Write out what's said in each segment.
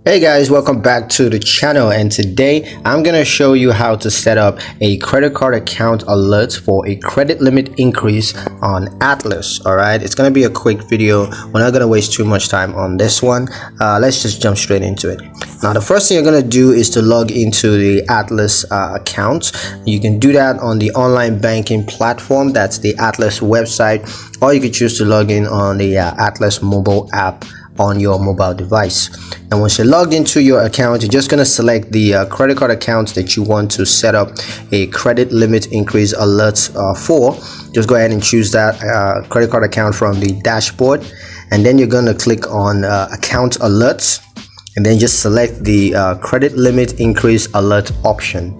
Hey guys, welcome back to the channel, and today I'm gonna show you how to set up a credit card account alert for a credit limit increase on Atlas. All right, it's gonna be a quick video. We're not gonna waste too much time on this one. Let's just jump straight into it. Now the first thing you're gonna do is to log into the Atlas account. You can do that on the online banking platform. That's the Atlas website, or you can choose to log in on the Atlas mobile app on your mobile device. And once you're logged into your account, you're just going to select the credit card accounts that you want to set up a credit limit increase alert for. Just go ahead and choose that credit card account from the dashboard, and then you're going to click on account alerts, and then just select the credit limit increase alert option.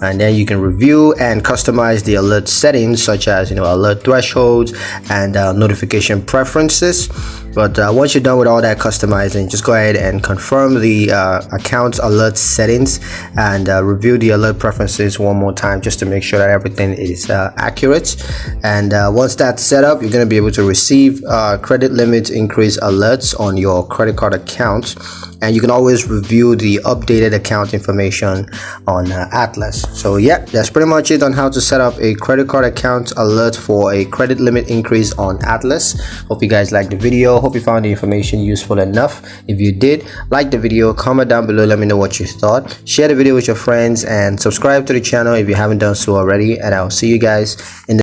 And then you can review and customize the alert settings, such as alert thresholds and notification preferences. But once you're done with all that customizing, just go ahead and confirm the account alert settings and review the alert preferences one more time, just to make sure that everything is accurate. And once that's set up, you're going to be able to receive credit limit increase alerts on your credit card account. And you can always review the updated account information on Atlas. So yeah, that's pretty much it on how to set up a credit card account alert for a credit limit increase on Atlas. Hope you guys liked the video. Hope you found the information useful enough. If you did, like the video, comment down below, let me know what you thought. Share the video with your friends and subscribe to the channel if you haven't done so already. And I'll see you guys in the